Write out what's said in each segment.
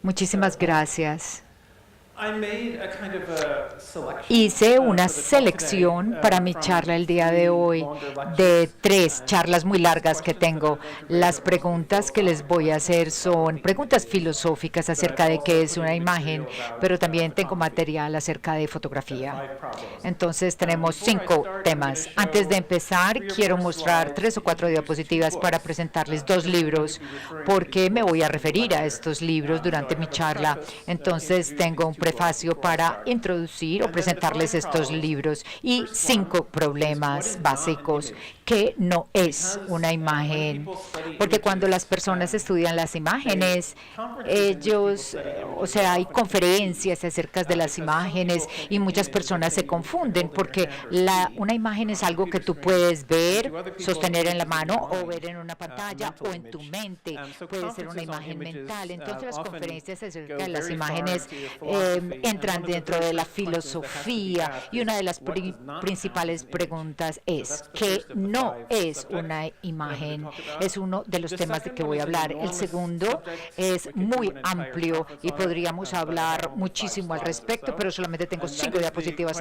Muchísimas gracias. Hice una selección para mi charla el día de hoy de 3 charlas muy largas que tengo. Las preguntas que les voy a hacer son preguntas filosóficas acerca de qué es una imagen, pero también tengo material acerca de fotografía. Entonces tenemos 5 temas. Antes de empezar, quiero mostrar 3 o 4 diapositivas para presentarles 2 libros, porque me voy a referir a estos libros durante mi charla. Entonces tengo un prefacio para introducir o presentarles estos libros y 5 problemas básicos que no es una imagen, porque cuando las personas estudian las imágenes, ellos, o sea, hay conferencias acerca de las imágenes y muchas personas se confunden porque una imagen es algo que tú puedes ver, sostener en la mano o ver en una pantalla o en tu mente, puede ser una imagen mental. Entonces las conferencias acerca de las imágenes entran dentro de la filosofía y una de las principales preguntas es ¿qué no es una imagen? Es uno de los temas de que voy a hablar. El segundo es muy amplio y podríamos hablar muchísimo al respecto, pero solamente tengo 5 diapositivas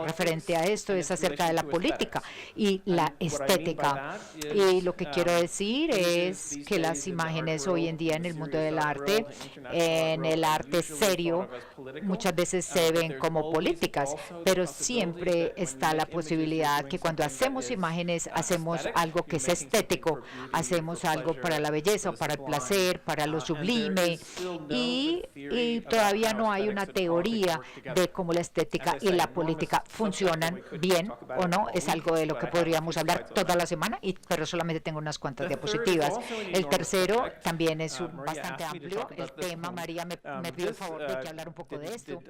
referente a esto. Es acerca de la política y la estética. Y lo que quiero decir es que las imágenes hoy en día en el mundo del arte, en el arte serio, muchas veces se ven como políticas, pero siempre está la posibilidad que cuando hacemos imágenes hacemos algo que es estético, hacemos algo para la belleza o para el placer, para lo sublime, y todavía no hay una teoría de cómo la estética y la política funcionan bien o no. Es algo de lo que podríamos hablar toda la semana, pero solamente tengo unas cuantas diapositivas. El tercero también es bastante amplio. El tema, María me pidió el favor de que hablar un poco de esto,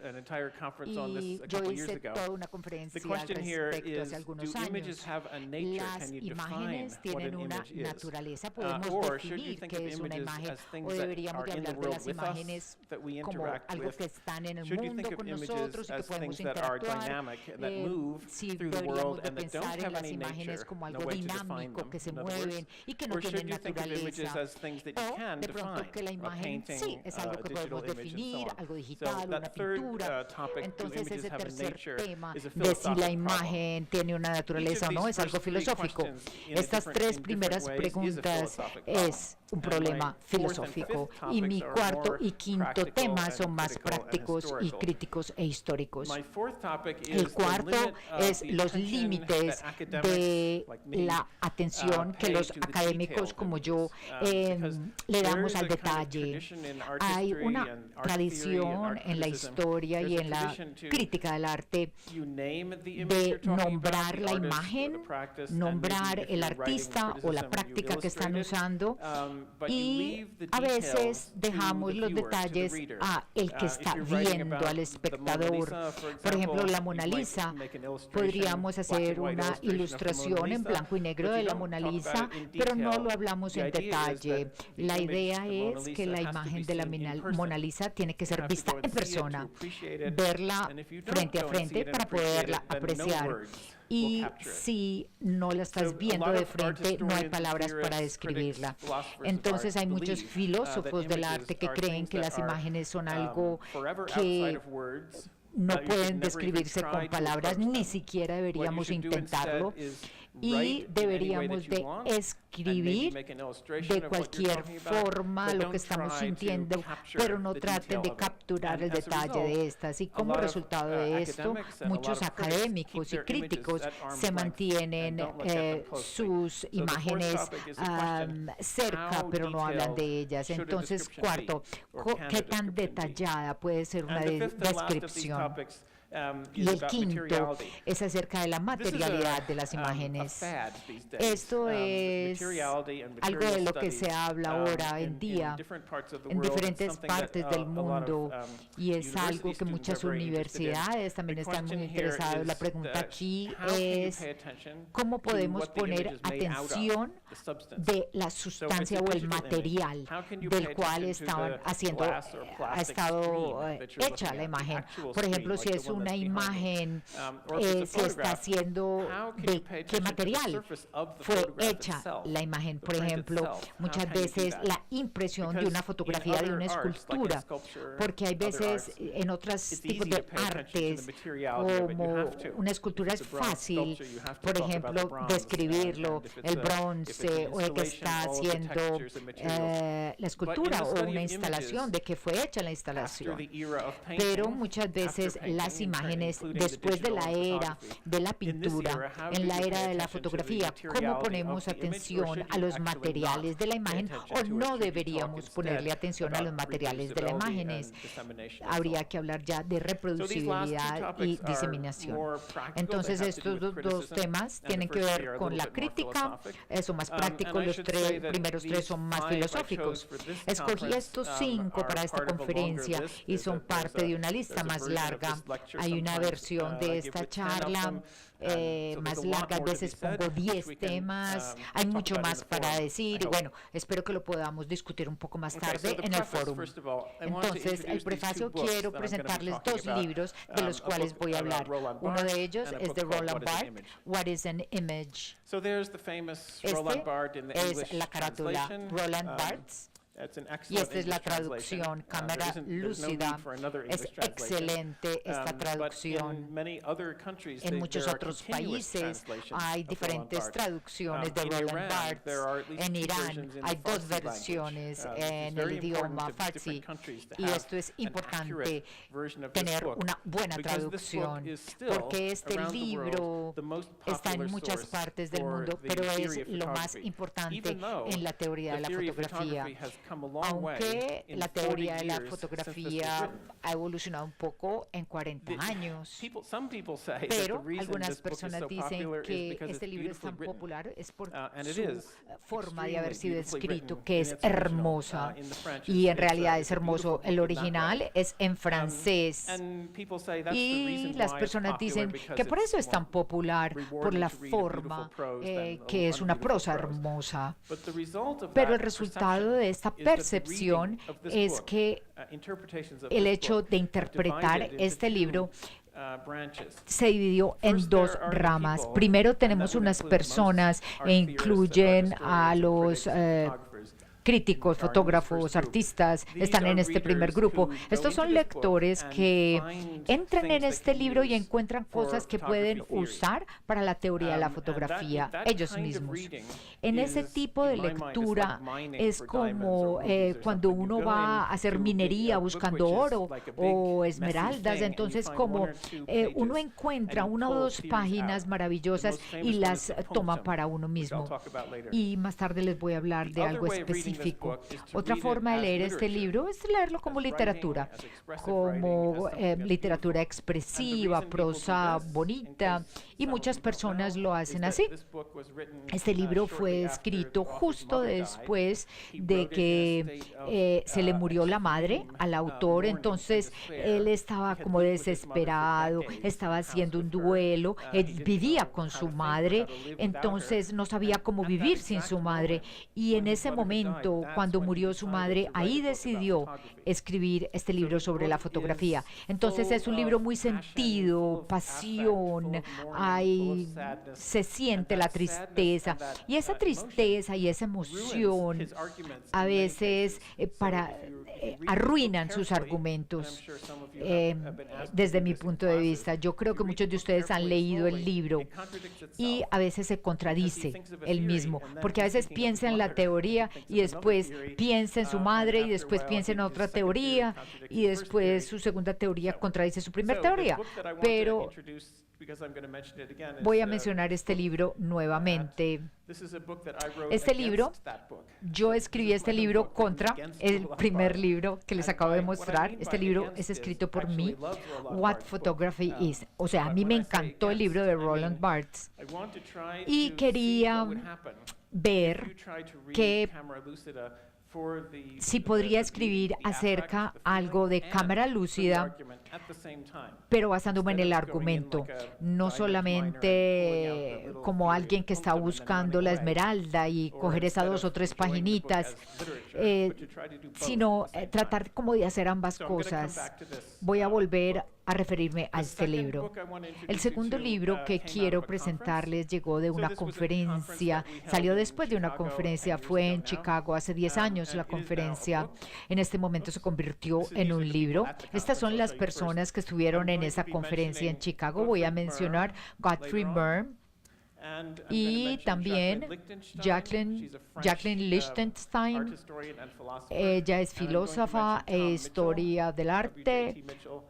y yo hice toda una conferencia al respecto hace algunos años. Las imágenes tienen una naturaleza. Podemos definir qué es una imagen, o deberíamos de hablar de las imágenes como algo que están en el mundo con nosotros y que podemos interactuar. Si deberíamos de pensar en las imágenes como algo dinámico, que se mueven y que no tienen naturaleza, o de pronto que la imagen sí es algo que podemos definir, algo digital, una pintura. Entonces ese tercer tema de si la imagen tiene una naturaleza o no es algo filosófico. Estas 3 primeras preguntas es un problema filosófico, y mi cuarto y quinto tema son más prácticos y críticos e históricos. El cuarto es los límites de la atención que los académicos como yo le damos al detalle. Hay una tradición en la historia y en la crítica del arte de nombrar la imagen, nombrar el artista o la práctica que están usando, y a veces dejamos los detalles a el que está viendo, al espectador. Por ejemplo, la Mona Lisa, podríamos hacer una ilustración en blanco y negro de la Mona Lisa, pero no lo hablamos en detalle. La idea es que la imagen de la Mona Lisa tiene que ser vista en persona, verla frente a frente para poderla apreciar. Y si no la estás viendo de frente, no hay palabras para describirla. Entonces hay muchos filósofos del arte que creen que las imágenes son algo que no pueden describirse con palabras, ni siquiera deberíamos intentarlo, y deberíamos de escribir de cualquier forma lo que estamos sintiendo, pero no traten de capturar el detalle de estas. Y como resultado de esto, muchos académicos y críticos se mantienen sus imágenes cerca, pero no hablan de ellas. Entonces, cuarto, ¿qué tan detallada puede ser una descripción? Y el quinto es acerca de la materialidad de las imágenes. Esto es algo de lo que se habla ahora en día en diferentes partes del mundo, y es algo que muchas universidades también están muy interesadas. La pregunta aquí es ¿cómo podemos poner atención de la sustancia o el material del cual ha estado hecha la imagen? Por ejemplo, si es un una imagen se está haciendo, de qué material fue hecha la imagen. Por ejemplo, muchas veces la impresión de una fotografía de una escultura, porque hay veces en otros tipos de artes, como una escultura es fácil, por ejemplo, describirlo, el bronce o el que está haciendo la escultura o una instalación, de qué fue hecha la instalación. Pero muchas veces las imágenes, después de la era de la pintura, en la era de la fotografía, ¿cómo ponemos atención a los materiales de la imagen o no deberíamos ponerle atención a los materiales de las imágenes? Habría que hablar ya de reproducibilidad y diseminación. Entonces estos dos temas tienen que ver con la crítica, son más prácticos, los primeros tres son más filosóficos. Escogí estos 5 para esta conferencia y son parte de una lista más larga. Hay una versión de esta charla más larga, a veces pongo 10 temas, hay mucho más para decir y bueno, espero que lo podamos discutir un poco más tarde en el foro. Entonces, el prefacio, quiero presentarles 2 libros de los cuales voy a hablar. Uno de ellos es de Roland Barthes, What is an Image? Es la carátula Roland Barthes. Y esta es la traducción, cámara lúcida. Es excelente esta traducción. En muchos otros países hay diferentes traducciones de Roland Barthes. En Irán hay 2 versiones en el idioma Farsi. Y esto es importante, tener una buena traducción, porque este libro está en muchas partes del mundo, pero es lo más importante en la teoría de la fotografía. Aunque la teoría de la fotografía ha evolucionado un poco en 40 años, pero algunas personas dicen que este libro es tan popular es por su forma de haber sido escrito, que es hermosa, y en realidad es hermoso. El original es en francés, y las personas dicen que por eso es tan popular, por la forma, que es una prosa hermosa. Pero el resultado de esta percepción es que el hecho de interpretar este libro se dividió en 2 ramas. Primero tenemos unas personas, e incluyen a los críticos, fotógrafos, artistas, están en este primer grupo. Estos son lectores que entran en este libro y encuentran cosas que pueden usar para la teoría de la fotografía ellos mismos. En ese tipo de lectura es como cuando uno va a hacer minería buscando oro o esmeraldas, entonces como uno encuentra 1 o 2 páginas maravillosas y las toma para uno mismo. Y más tarde les voy a hablar de algo específico. Otra forma de leer este libro es leerlo como literatura, literatura expresiva, prosa bonita, y muchas personas lo hacen así. Este libro fue escrito justo después de que se le murió la madre al autor, entonces él estaba como desesperado, estaba haciendo un duelo, él vivía con su madre, entonces no sabía cómo vivir sin su madre, y en ese momento, cuando murió su madre, ahí decidió escribir este libro sobre la fotografía. Entonces es un libro muy sentido, pasión, se siente la tristeza, y esa tristeza y esa emoción a veces arruinan sus argumentos. Desde mi punto de vista, yo creo que muchos de ustedes han leído el libro y a veces se contradice él mismo, porque a veces piensa en la teoría y después piensa en su madre y después piensa en otra teoría y después su segunda teoría contradice su primera teoría. Pero voy a mencionar este libro nuevamente. Este libro, yo escribí este libro contra el primer libro que les acabo de mostrar. Este libro es escrito por mí, What Photography Is. O sea, a mí me encantó el libro de Roland Barthes y quería ver si podría escribir acerca algo de cámara lúcida, pero basándome en el argumento, no solamente como alguien que está buscando la esmeralda y coger esas 2 o 3 paginitas, sino tratar como de hacer ambas cosas. Voy a volver a referirme a este libro. El segundo libro que quiero presentarles llegó de una conferencia, salió después de una conferencia, fue en Chicago hace 10 años la conferencia. En este momento se convirtió en un libro. Estas son las personas que estuvieron en esa conferencia en Chicago. Voy a mencionar Godfrey Byrne, y también Jacqueline Lichtenstein. Ella es filósofa e historia del arte.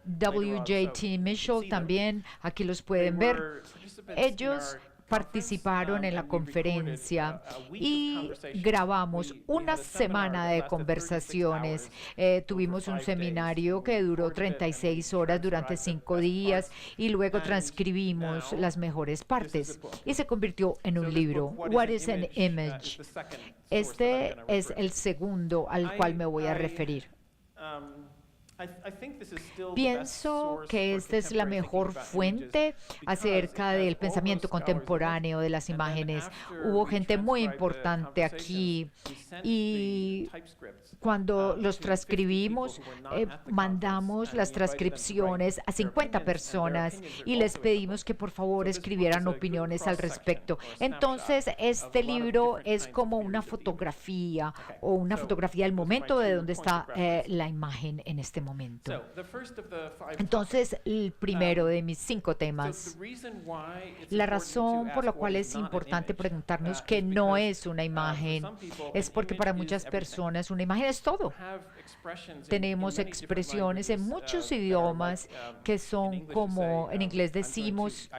W.J.T. Mitchell también, aquí los pueden ver. Ellos participaron en la conferencia y grabamos una semana de conversaciones. Tuvimos un seminario que duró 36 horas durante 5 días y luego transcribimos las mejores partes y se convirtió en un libro. What is an image? Este es el segundo al cual me voy a referir. Pienso que esta es la mejor fuente acerca del pensamiento contemporáneo de las imágenes. Hubo gente muy importante aquí y cuando los transcribimos, mandamos las transcripciones a 50 personas y les pedimos que por favor escribieran opiniones al respecto. Entonces, este libro es como una fotografía o una fotografía del momento de donde está la imagen en este momento. Entonces, el primero de mis 5 temas, la razón por la cual es importante preguntarnos qué no es una imagen, es porque para muchas personas una imagen es todo. Tenemos expresiones en muchos idiomas que son como, en inglés decimos,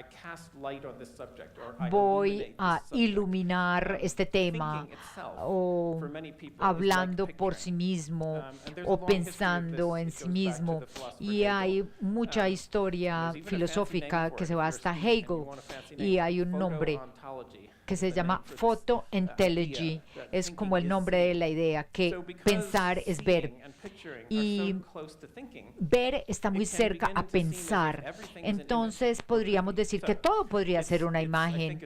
voy a iluminar este tema, o hablando por sí mismo, o pensando en sí mismo. Y hay mucha historia filosófica que se va hasta Hegel, y hay un nombre que se llama photoentology, es como el nombre de la idea, que pensar es ver. Y ver está muy cerca a pensar. Entonces podríamos decir que todo podría ser una imagen.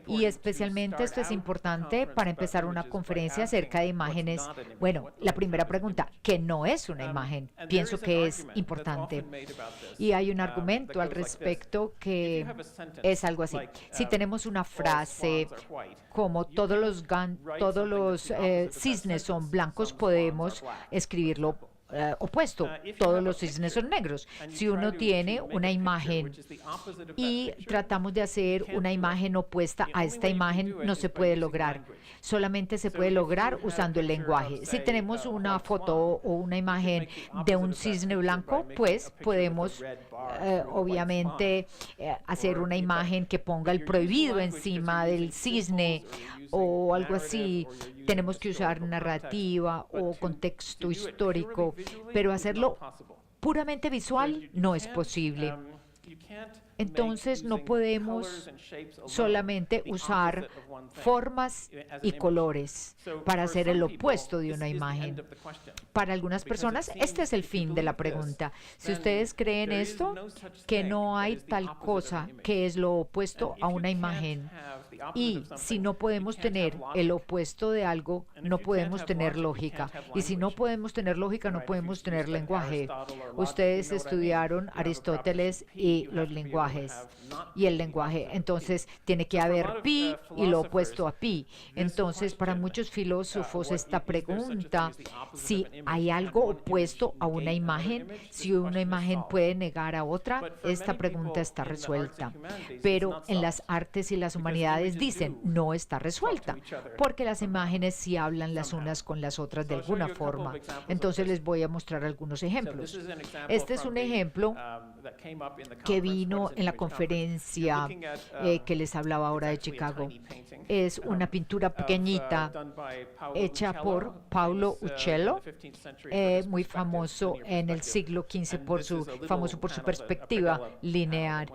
Y especialmente esto es importante para empezar una conferencia acerca de imágenes. Bueno, la primera pregunta, ¿qué no es una imagen? Pienso que es importante. Y hay un argumento al respecto que es algo así. Si tenemos una frase como todos los cisnes son blancos, podemos escribirlo opuesto, todos los cisnes son negros. Si uno tiene una imagen y tratamos de hacer una imagen opuesta a esta imagen, no se puede lograr. Solamente se puede lograr usando el lenguaje. Si tenemos una foto o una imagen de un cisne blanco, pues podemos obviamente hacer una imagen que ponga el prohibido encima del cisne o algo así. Tenemos que usar narrativa o contexto histórico, pero hacerlo puramente visual no es posible. Entonces no podemos solamente usar formas y colores para hacer el opuesto de una imagen. Para algunas personas, este es el fin de la pregunta. Si ustedes creen esto, que no hay tal cosa que es lo opuesto a una imagen, y si no podemos tener el opuesto de algo, no podemos tener lógica. Y si no podemos tener lógica, no podemos tener lenguaje. Ustedes estudiaron Aristóteles y los lenguajes. Y el lenguaje, entonces tiene que haber pi y lo opuesto a pi. Entonces, para muchos filósofos esta pregunta, si hay algo opuesto a una imagen, si una imagen puede negar a otra, esta pregunta está resuelta. Pero en las artes y las humanidades dicen, no está resuelta, porque las imágenes sí hablan las unas con las otras de alguna forma. Entonces les voy a mostrar algunos ejemplos. Este es un ejemplo que vino en la conferencia que les hablaba ahora de Chicago. Es una pintura pequeñita hecha por Paolo Uccello, muy famoso en el siglo XV, famoso por su perspectiva lineal.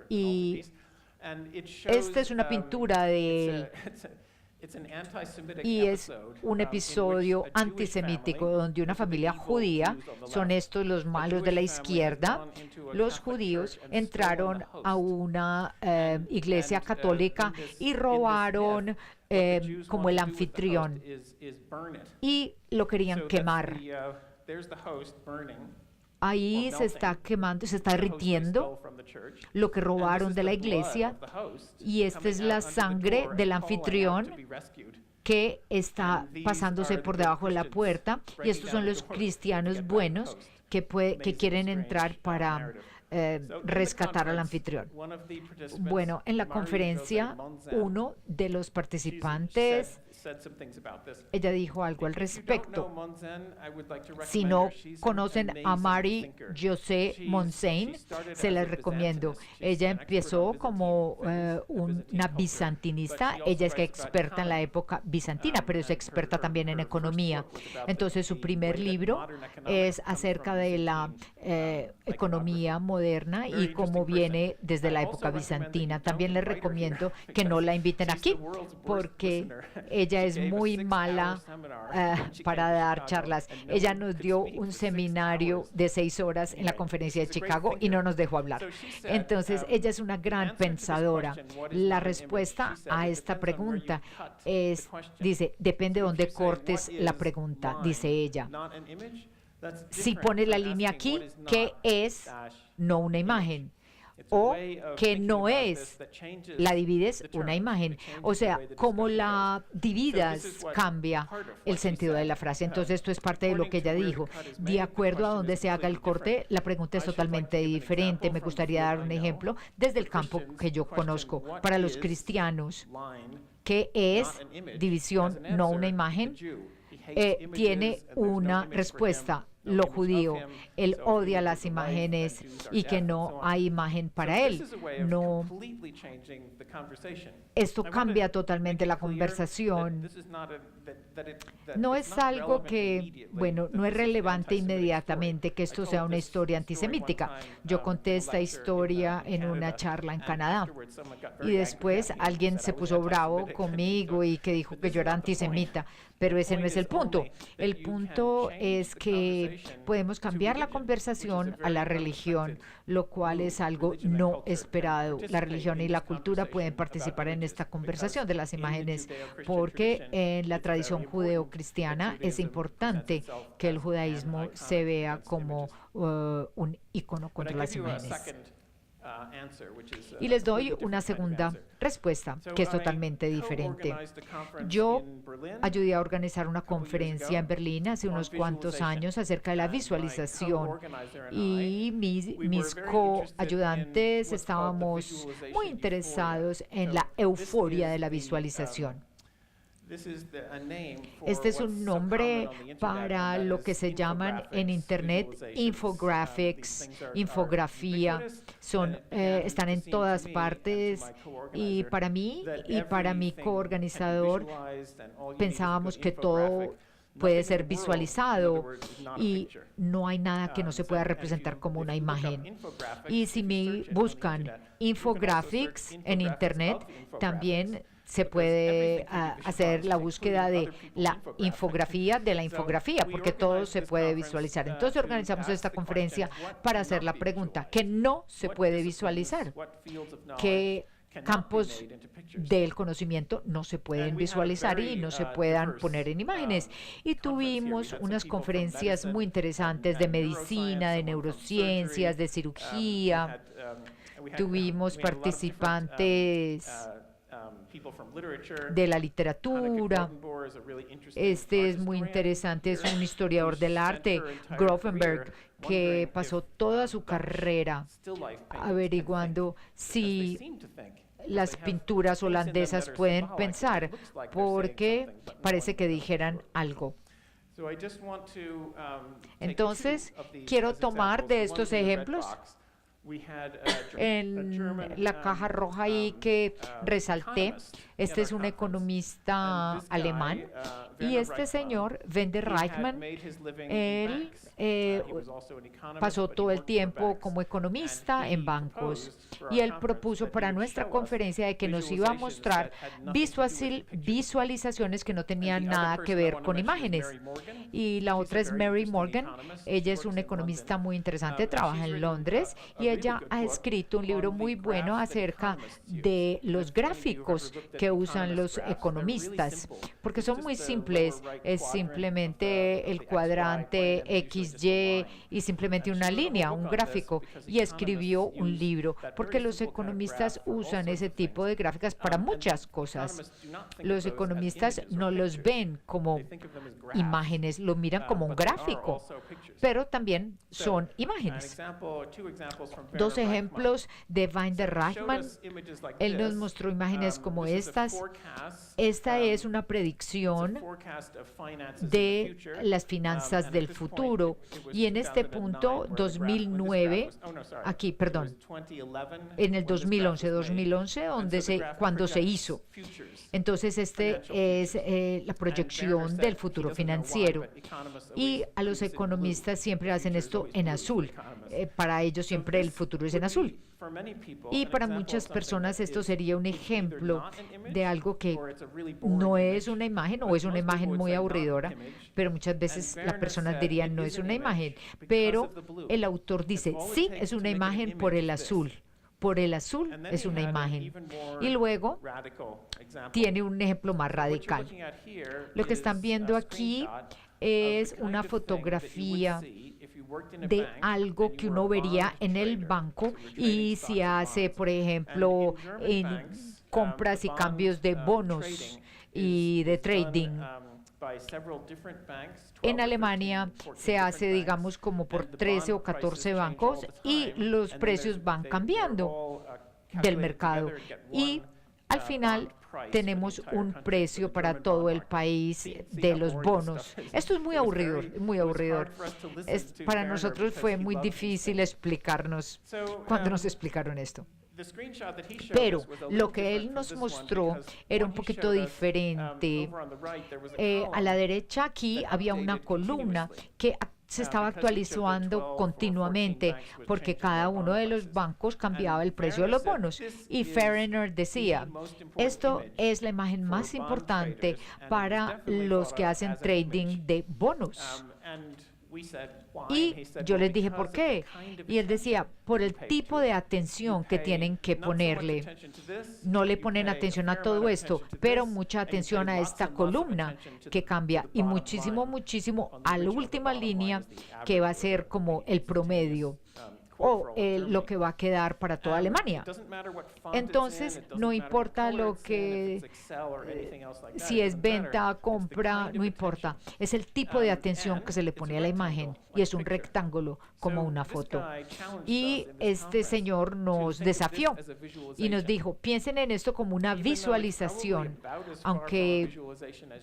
Y esta es una pintura de él. Y es un episodio antisemítico donde una familia judía, son estos los malos de la izquierda, los judíos entraron a una iglesia católica y robaron como el anfitrión y lo querían quemar. ahí se está quemando, se está derritiendo lo que robaron de la iglesia, y esta es la sangre del anfitrión que está pasándose por debajo de la puerta, y estos son los cristianos buenos que quieren entrar para rescatar al anfitrión. Bueno, en la conferencia, uno de los participantes, ella dijo algo al respecto. Si no conocen a Marie-José Montagne, se las recomiendo. Ella empezó como una bizantinista. Ella es experta en la época bizantina, pero es experta también en economía. Entonces, su primer libro es acerca de la economía moderna y cómo viene desde la época bizantina. También les recomiendo que no la inviten aquí, porque ella es muy mala para dar charlas. Ella nos dio un seminario de 6 horas en la conferencia de Chicago y no nos dejó hablar. Entonces, ella es una gran pensadora. La respuesta a esta pregunta dice, depende de dónde cortes la pregunta, dice ella. Si pones la línea aquí, ¿qué es? No una imagen. O que no es, la divides una imagen. O sea, como la dividas cambia el sentido de la frase. Entonces, esto es parte de lo que ella dijo. De acuerdo a donde se haga el corte, la pregunta es totalmente diferente. Me gustaría dar un ejemplo desde el campo que yo conozco. Para los cristianos, ¿qué es división, no una imagen? Tiene una respuesta. Lo judío, él odia las imágenes y que no hay imagen para él. No, esto cambia totalmente la conversación. No es algo que, bueno, no es relevante inmediatamente que esto sea una historia antisemítica. Yo conté esta historia en una charla en Canadá y después alguien se puso bravo conmigo y que dijo que yo era antisemita, pero ese no es el punto. El punto es que podemos cambiar la conversación a la religión, lo cual es algo no esperado. La religión y la cultura pueden participar en esta conversación de las imágenes, porque en la tradición judeo-cristiana es importante que el judaísmo se vea como un icono contra las imágenes. Y les doy una segunda respuesta, que es totalmente diferente. Yo ayudé a organizar una conferencia en Berlín hace unos cuantos años acerca de la visualización, y mis coayudantes estábamos muy interesados en la euforia de la visualización. Este es un nombre para lo que se llaman en Internet infographics, infografía. Están en todas partes, y para mí y para mi coorganizador pensábamos que todo puede ser visualizado y no hay nada que no se pueda representar como una imagen. Y si me buscan infographics en Internet, también se puede hacer la búsqueda de la infografía, porque todo se puede visualizar. Entonces organizamos esta conferencia para hacer la pregunta, ¿qué no se puede visualizar? ¿Qué campos del conocimiento no se pueden visualizar y no se puedan poner en imágenes? Y tuvimos unas conferencias muy interesantes de medicina, de neurociencias, de cirugía. Tuvimos participantes de la literatura. Este es muy interesante, es un historiador del arte, Grothendieck, que pasó toda su carrera averiguando si las pinturas holandesas pueden pensar, porque parece que dijeran algo. Entonces, quiero tomar de estos ejemplos en la caja roja ahí que resalté. Este es un economista alemán, y este señor, Werner Reichmann, él pasó todo el tiempo como economista en bancos, y él propuso para nuestra conferencia de que nos iba a mostrar visualizaciones que no tenían nada que ver con imágenes. y la otra es Mary Morgan. Ella es una economista muy interesante, trabaja en Londres y ella ha escrito un libro muy bueno acerca de los gráficos que usan los economistas, porque son muy simples. Es simplemente el cuadrante XY y simplemente una línea, un gráfico, y escribió un libro, porque los economistas usan ese tipo de gráficas para muchas cosas. Los economistas no los ven como imágenes, lo miran como un gráfico, pero también son imágenes. Dos ejemplos de Winder Reichmann. Él nos mostró imágenes como estas. Esta es una predicción de las finanzas del futuro. Y en este punto, 2009, aquí, perdón, en el 2011, cuando se hizo. Entonces, este es la proyección del futuro financiero. Y a los economistas siempre hacen esto en azul. Para ellos siempre el futuro es en azul. Y para muchas personas esto sería un ejemplo de algo que no es una imagen o es una imagen muy aburridora, pero muchas veces las personas dirían no es una imagen, pero el autor dice sí, es una imagen por el azul. Por el azul es una imagen. Y luego tiene un ejemplo más radical. Lo que están viendo aquí es una fotografía de algo que uno vería en el banco y se hace, por ejemplo, en compras y cambios de bonos y de trading. En Alemania se hace, digamos, como por 13 o 14 bancos y los precios van cambiando del mercado. Y al final tenemos un precio para todo el país de los bonos. Esto es muy aburridor, muy aburridor. Para nosotros fue muy difícil explicarnos cuando nos explicaron esto. Pero lo que él nos mostró era un poquito diferente. A la derecha aquí había una columna que se estaba actualizando continuamente porque cada uno de los bancos cambiaba el precio de los bonos. Y Ferrener decía, esto es la imagen más importante para los que hacen trading de bonos. Y yo les dije, ¿por qué? Y él decía, por el tipo de atención que tienen que ponerle. No le ponen atención a todo esto, pero mucha atención a esta columna que cambia y muchísimo, muchísimo a la última línea que va a ser como el promedio o lo que va a quedar para toda Alemania. Entonces, no importa lo que, si es venta, compra, no importa. Es el tipo de atención que se le pone a la imagen y es un rectángulo como una foto. Y este señor nos desafió y nos dijo, piensen en esto como una visualización, aunque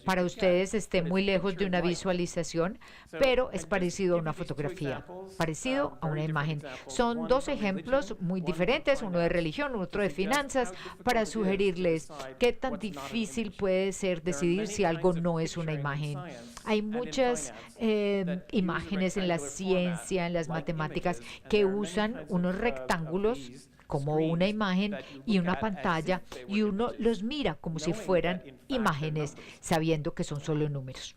para ustedes esté muy lejos de una visualización, pero es parecido a una fotografía, parecido a una imagen. Son dos ejemplos muy diferentes, uno de religión, otro de finanzas, para sugerirles qué tan difícil puede ser decidir si algo no es una imagen. Hay muchas imágenes en la ciencia, en las matemáticas, que usan unos rectángulos como una imagen y una pantalla, y uno los mira como si fueran imágenes, sabiendo que son solo números.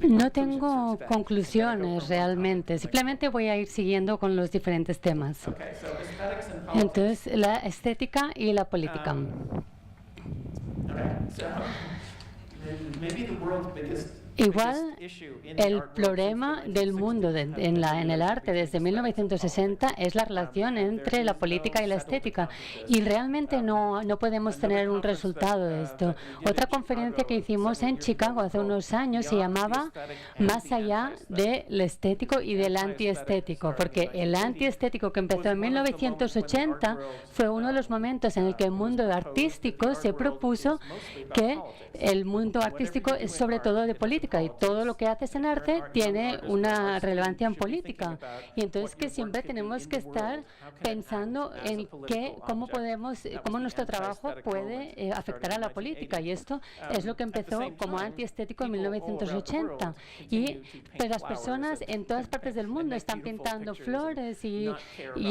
No tengo conclusiones realmente, simplemente voy a ir siguiendo con los diferentes temas. Entonces, la estética y la política. Igual, el problema del mundo en el arte desde 1960 es la relación entre la política y la estética, y realmente no podemos tener un resultado de esto. Otra conferencia que hicimos en Chicago hace unos años se llamaba Más allá del estético y del antiestético, porque el antiestético que empezó en 1980 fue uno de los momentos en el que el mundo artístico se propuso que el mundo artístico es sobre todo de política. política, y todo lo que haces en arte tiene una relevancia en política. Y entonces que siempre tenemos que estar pensando en cómo nuestro trabajo puede afectar a la política. Y esto es lo que empezó como antiestético en 1980. Y pues, las personas en todas partes del mundo están pintando flores y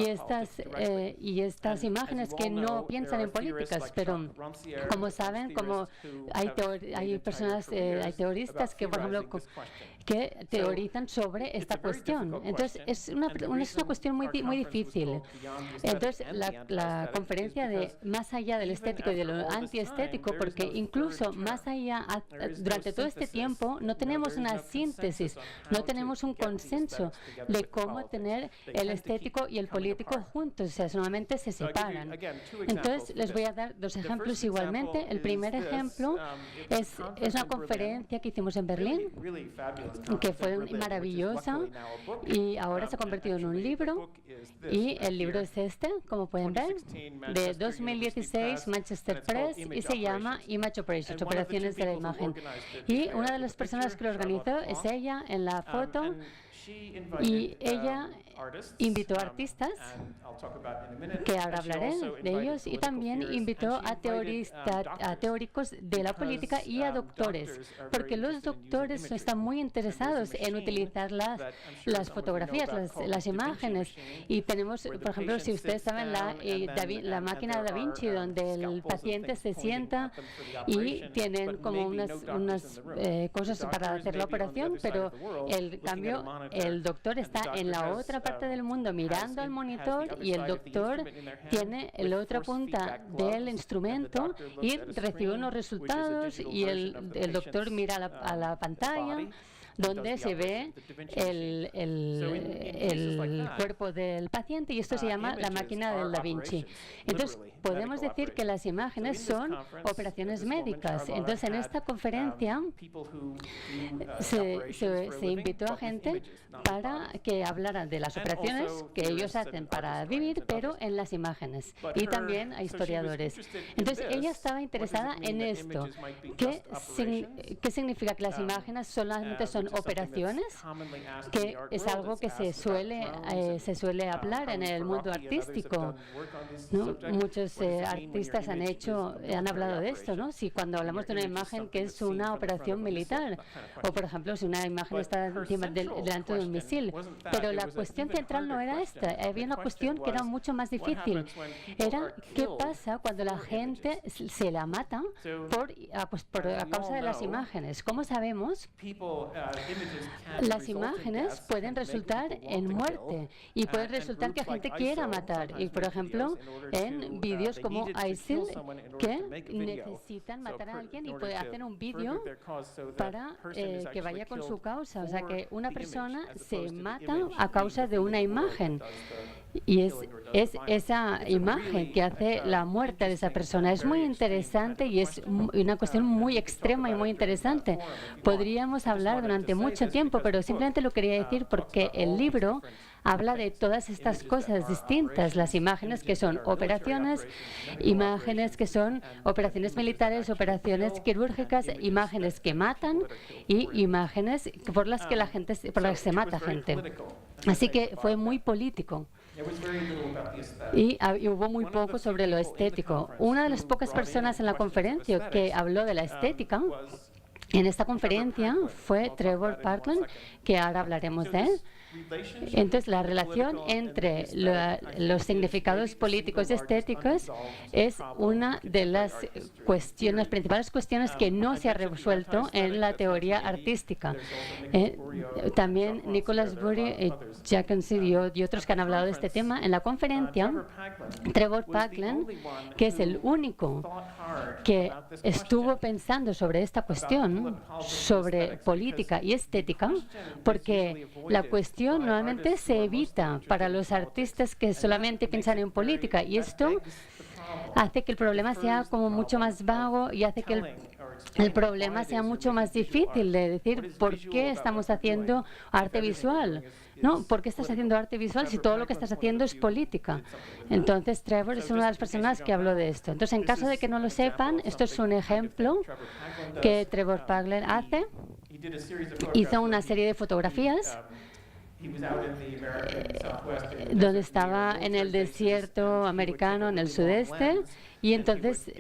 estas imágenes que no piensan en políticas, pero como saben, como hay teoristas que, por ejemplo, que teorizan sobre esta cuestión. Entonces, es una cuestión muy difícil. Entonces, la conferencia de más allá del estético y de lo antiestético, porque incluso más allá, durante todo este tiempo, no tenemos una síntesis, no tenemos un consenso de cómo tener el estético y el político juntos, o sea, normalmente se separan. Entonces, les voy a dar dos ejemplos igualmente. El primer ejemplo es una conferencia que hicimos en Berlín, que fue maravillosa y ahora se ha convertido en un libro, y el libro es este, como pueden ver, de 2016, Manchester Press, y se llama Image Operations, operaciones de la imagen. Y una de las personas que lo organizó es ella en la foto, y ella invitó a artistas, que ahora hablaré de ellos, y también invitó a teóricos de la política y a doctores, porque los doctores están muy interesados en utilizar las fotografías, las imágenes. Y tenemos, por ejemplo, si ustedes saben, la máquina de Da Vinci, donde el paciente se sienta y tienen como unas cosas para hacer la operación, pero en cambio el doctor está en la otra parte del mundo mirando al monitor, y el doctor tiene la otra punta del instrumento y recibe unos resultados, y el doctor mira a la pantalla donde se ve el cuerpo del paciente, y esto se llama la máquina del Da Vinci. Entonces, podemos decir que las imágenes son operaciones médicas. Entonces, en esta conferencia se invitó a gente para que hablaran de las operaciones que ellos hacen para vivir, pero en las imágenes, y también a historiadores. Entonces, ella estaba interesada en esto. ¿Qué significa que las imágenes solamente son operaciones? Que es algo que se suele hablar en el mundo artístico, ¿no? Muchos artistas han hablado de esto, ¿no? Si cuando hablamos de una imagen que es una operación militar, o por ejemplo, si una imagen está delante de un misil. Pero la cuestión central no era esta. Había una cuestión que era mucho más difícil. Era qué pasa cuando la gente se la mata a causa de las imágenes. ¿Cómo sabemos? Las imágenes pueden resultar en muerte, y puede resultar que la gente quiera matar. Y por ejemplo, en vídeos como ISIL, que necesitan matar a alguien y hacer un vídeo para que vaya con su causa. O sea, que una persona se mata a causa de una imagen. Y es esa imagen que hace la muerte de esa persona. Es muy interesante, y es una cuestión muy extrema y muy interesante. Podríamos hablar durante mucho tiempo, pero simplemente lo quería decir porque el libro habla de todas estas cosas distintas, las imágenes que son operaciones, imágenes que son operaciones militares, operaciones quirúrgicas, imágenes que matan y imágenes por las que se mata gente. Así que fue muy político. Y hubo muy poco sobre lo estético. Una de las pocas personas en la conferencia que habló de la estética en esta conferencia fue Trevor Parkland, que ahora hablaremos de él. Entonces, la relación entre los significados políticos y estéticos es una de las principales cuestiones que no se ha resuelto en la teoría artística. También Nicholas Bury, Jack Ansid y otros que han hablado de este tema en la conferencia. Trevor Parkland, que es el único que estuvo pensando sobre esta cuestión, sobre política y estética, porque la cuestión normalmente se evita para los artistas que solamente piensan en política, y esto hace que el problema sea como mucho más vago, y hace que el problema sea mucho más difícil de decir por qué estamos haciendo arte visual. ¿No? ¿Por qué estás haciendo arte visual si todo lo que estás haciendo es política? Entonces, Trevor es una de las personas que habló de esto. Entonces, en caso de que no lo sepan, esto es un ejemplo que Trevor Parkland hace. hizo una serie de fotografías donde estaba en el desierto americano, en el sudeste, y entonces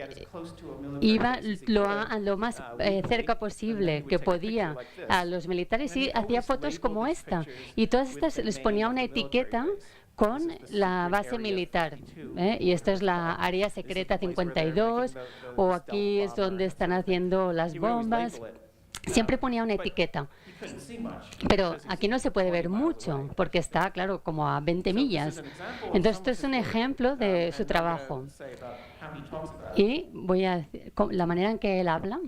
iba lo más cerca posible que podía a los militares y hacía fotos como esta. Y todas estas les ponía una etiqueta con la base militar. Y esto es la área secreta 52, o aquí es donde están haciendo las bombas. Siempre ponía una etiqueta. Pero aquí no se puede ver mucho, porque está, claro, como a 20 millas. Entonces, esto es un ejemplo de su trabajo. Y voy a decir la manera en que él habla.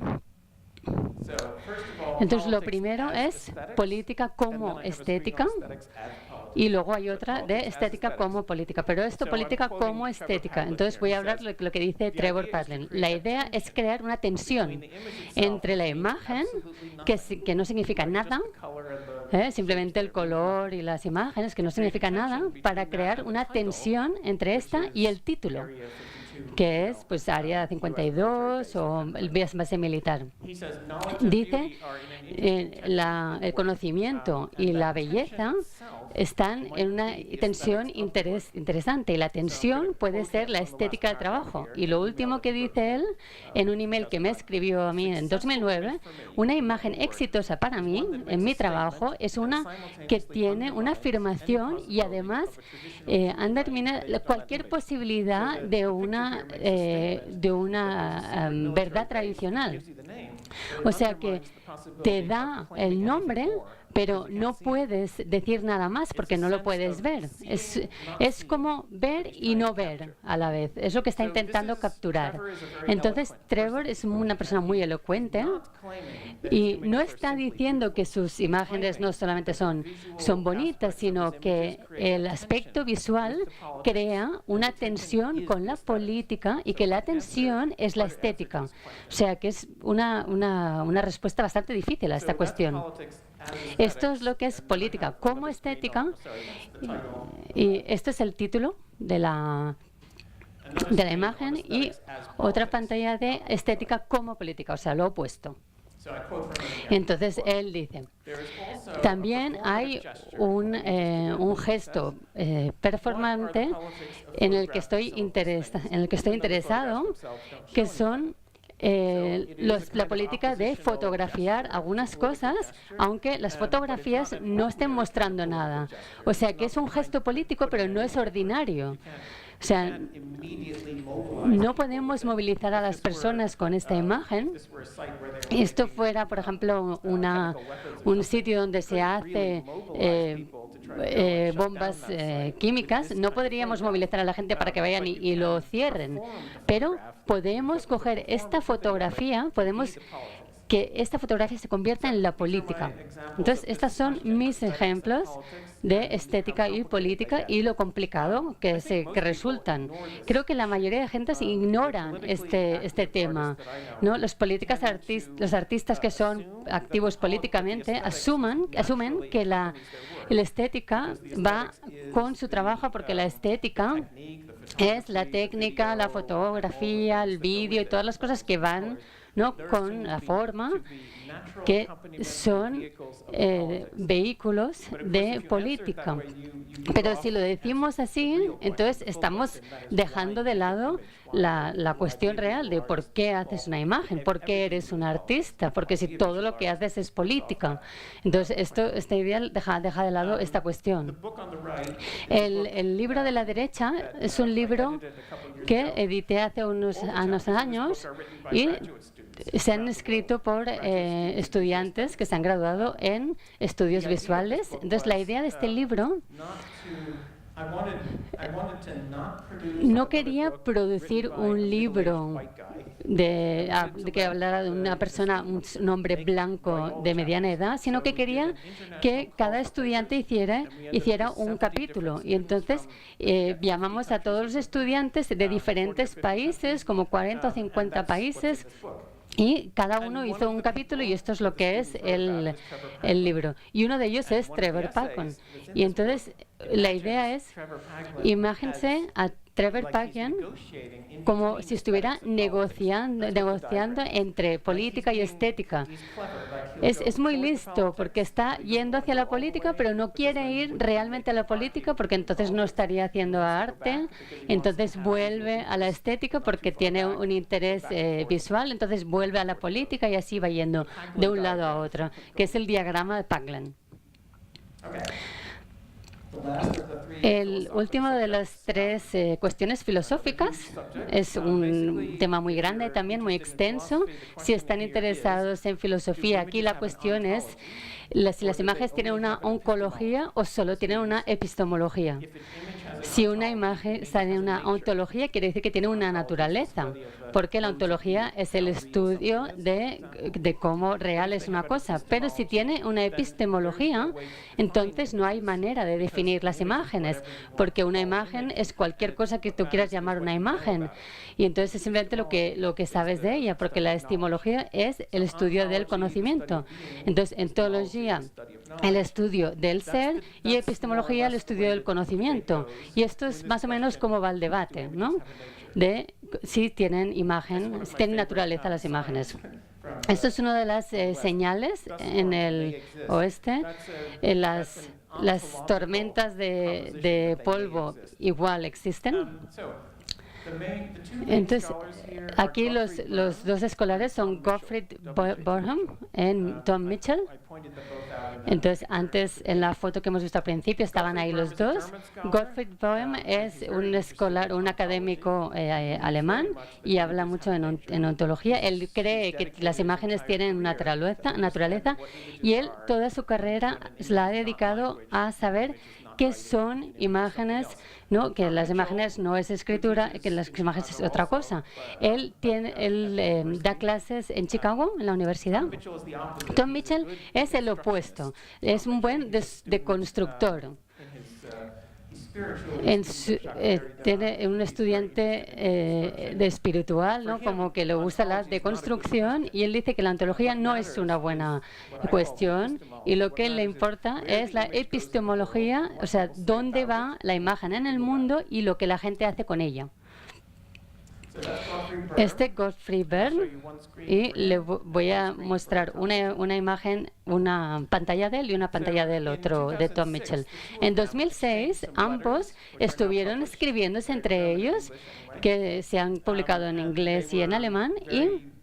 Entonces, lo primero es política como estética. Y luego hay otra de estética como política, pero esto política como estética. Entonces voy a hablar de lo que dice Trevor Paglen. La idea es crear una tensión entre la imagen, que no significa nada, simplemente el color y las imágenes, que no significa nada, para crear una tensión entre esta y el título, que es pues Área 52 o el base militar. Dice, el conocimiento y la belleza están en una tensión interesante, y la tensión puede ser la estética del trabajo. Y lo último que dice él, en un email que me escribió a mí en 2009, una imagen exitosa para mí, en mi trabajo, es una que tiene una afirmación y además determina cualquier posibilidad de una verdad tradicional. O sea que te da el nombre, pero no puedes decir nada más porque no lo puedes ver. Es como ver y no ver a la vez. Es lo que está intentando capturar. Entonces, Trevor es una persona muy elocuente y no está diciendo que sus imágenes no solamente son bonitas, sino que el aspecto visual crea una tensión con la política y que la tensión es la estética. O sea, que es una respuesta bastante difícil a esta cuestión. Esto es lo que es política como estética, y esto es el título de la imagen, y otra pantalla de estética como política, o sea, lo opuesto. Entonces él dice, también hay un gesto performante en el que estoy interesado, que son la política de fotografiar algunas cosas, aunque las fotografías no estén mostrando nada. O sea, que es un gesto político, pero no es ordinario. O sea, no podemos movilizar a las personas con esta imagen. Esto fuera, por ejemplo, un sitio donde se hace bombas químicas, no podríamos movilizar a la gente para que vayan y lo cierren. Pero podemos coger esta fotografía, podemos que esta fotografía se convierta en la política. Entonces, estos son mis ejemplos de estética y política y lo complicado que resultan. Creo que la mayoría de gente ignoran este tema, ¿no? Los artistas que son activos políticamente asumen que la estética va con su trabajo, porque la estética es la técnica, la fotografía, el vídeo y todas las cosas que van, ¿no?, con la forma, que son vehículos de política. Pero si lo decimos así, entonces estamos dejando de lado la cuestión real de por qué haces una imagen, por qué eres un artista, porque si todo lo que haces es política. Entonces, esta idea deja de lado esta cuestión. El libro de la derecha es un libro que edité hace unos años y se han escrito por estudiantes que se han graduado en estudios visuales. Entonces, la idea de este libro, no quería producir un libro que hablara de una persona, un hombre blanco de mediana edad, sino que quería que cada estudiante hiciera un capítulo. Y entonces llamamos a todos los estudiantes de diferentes países, como 40 o 50 países, y cada uno hizo un capítulo, y esto es lo que es el libro. Y uno de ellos es Trevor Paglen. Y entonces la idea es, imagínense a Trevor Paglen como si estuviera negociando entre política y estética. es muy listo porque está yendo hacia la política, pero no quiere ir realmente a la política porque entonces no estaría haciendo arte. Entonces vuelve a la estética porque tiene un interés visual. Entonces vuelve a la política y así va yendo de un lado a otro, que es el diagrama de Paglen. El último de las tres cuestiones filosóficas es un tema muy grande, también muy extenso. Si están interesados en filosofía, aquí la cuestión es si las imágenes tienen una ontología o solo tienen una epistemología. Si una imagen tiene una ontología, quiere decir que tiene una naturaleza, porque la ontología es el estudio de cómo real es una cosa. Pero si tiene una epistemología, entonces no hay manera de definir las imágenes, porque una imagen es cualquier cosa que tú quieras llamar una imagen. Y entonces es simplemente lo que sabes de ella, porque la epistemología es el estudio del conocimiento. Entonces, ontología, el estudio del ser, y epistemología, el estudio del conocimiento. Y esto es más o menos como va el debate, ¿no? De si tienen imagen, si tienen naturaleza las imágenes. Esto es una de las señales en el oeste. Las tormentas de polvo igual existen. Entonces, aquí los dos escolares son Gottfried Boehm y Tom Mitchell. Entonces, antes, en la foto que hemos visto al principio, estaban ahí los dos. Gottfried Boehm es un escolar, un académico alemán y habla mucho en ontología. Él cree que las imágenes tienen una naturaleza y él toda su carrera la ha dedicado a saber qué son imágenes, ¿no? Que las imágenes no es escritura, que las imágenes es otra cosa. Él da clases en Chicago, en la universidad. Tom Mitchell es el opuesto, es un buen deconstructor. Tiene un estudiante de espiritual, ¿no? Como que le gusta la deconstrucción, y él dice que la ontología no es una buena cuestión y lo que le importa es la epistemología, o sea, dónde va la imagen en el mundo y lo que la gente hace con ella. Gottfried Boehm, y le voy a mostrar una imagen, una pantalla de él y una pantalla del otro, de Tom Mitchell. En 2006, ambos estuvieron escribiéndose entre ellos, que se han publicado en inglés y en alemán, y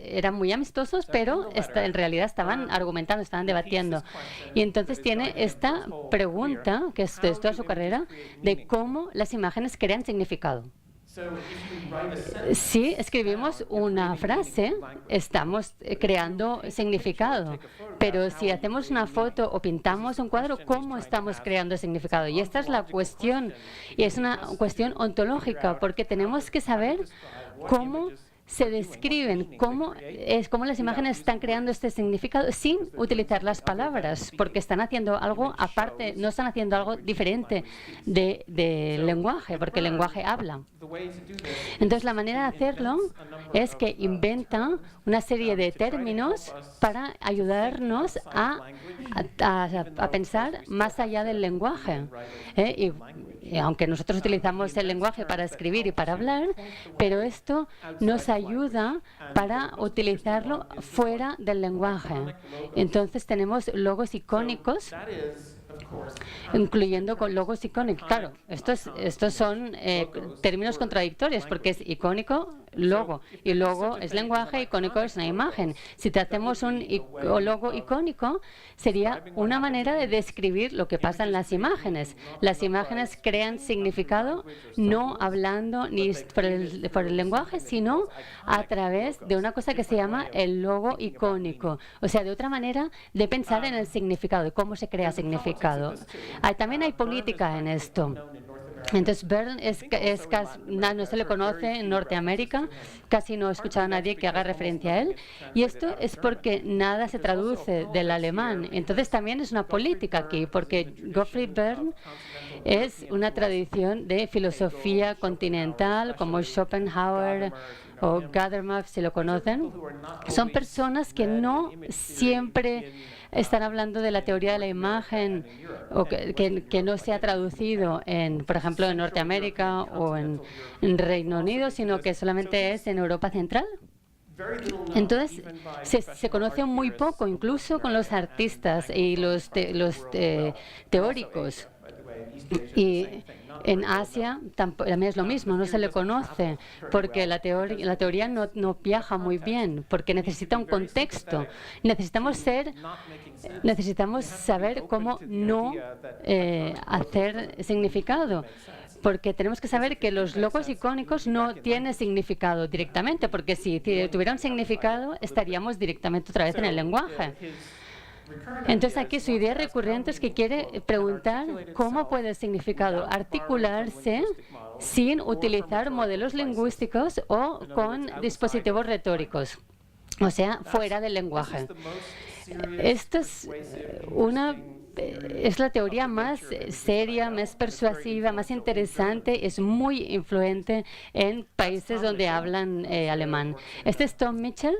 eran muy amistosos, pero en realidad estaban argumentando, estaban debatiendo. Y entonces tiene esta pregunta, que es de toda su carrera, de cómo las imágenes crean significado. Si escribimos una frase, estamos creando significado, pero si hacemos una foto o pintamos un cuadro, ¿cómo estamos creando significado? Y esta es la cuestión, y es una cuestión ontológica, porque tenemos que saber cómo se describen, cómo las imágenes están creando este significado sin utilizar las palabras, porque están haciendo algo aparte, no están haciendo algo diferente del lenguaje, porque el lenguaje habla. Entonces, la manera de hacerlo es que inventa una serie de términos para ayudarnos a pensar más allá del lenguaje. Y aunque nosotros utilizamos el lenguaje para escribir y para hablar, pero esto nos ayuda para utilizarlo fuera del lenguaje. Entonces tenemos logos icónicos, incluyendo con logos icónicos. Claro, estos son términos contradictorios, porque es icónico, logo, y logo es lenguaje, icónico es una imagen. Si te hacemos un logo icónico, sería una manera de describir lo que pasa en las imágenes. Las imágenes crean significado no hablando ni por el lenguaje, sino a través de una cosa que se llama el logo icónico. O sea, de otra manera de pensar en el significado, de cómo se crea significado. También hay política en esto. Entonces, Boehm no se le conoce en Norteamérica, casi no he escuchado a nadie que haga referencia a él, y esto es porque nada se traduce del alemán. Entonces, también es una política aquí, porque Gottfried Boehm es una tradición de filosofía continental, como Schopenhauer o Gadamer, si lo conocen. Son personas que no siempre están hablando de la teoría de la imagen, o que no se ha traducido por ejemplo, en Norteamérica o en Reino Unido, sino que solamente es en Europa Central. Entonces, se conoce muy poco, incluso con los artistas y los teóricos. Y en Asia también es lo mismo, no se le conoce, porque la teoría no viaja muy bien, porque necesita un contexto. Necesitamos saber cómo no hacer significado, porque tenemos que saber que los logos icónicos no tienen significado directamente, porque si tuvieran significado estaríamos directamente otra vez en el lenguaje. Entonces aquí su idea recurrente es que quiere preguntar cómo puede el significado articularse sin utilizar modelos lingüísticos o con dispositivos retóricos, o sea, fuera del lenguaje. Esta es la teoría más seria, más persuasiva, más interesante, es muy influente en países donde hablan alemán. Este es Tom Mitchell,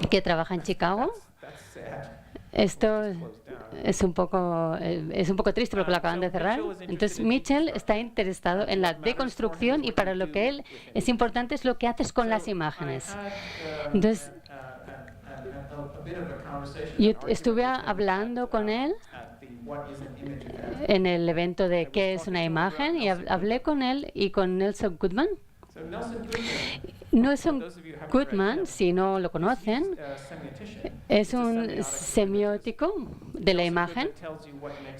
que trabaja en Chicago. Esto es un poco triste porque lo acaban de cerrar. Entonces, Mitchell está interesado en la deconstrucción y para lo que él es importante es lo que haces con las imágenes. Entonces, yo estuve hablando con él en el evento de ¿qué es una imagen? Y hablé con él y con Nelson Goodman. Nelson Goodman, si no lo conocen, es un semiótico de la imagen.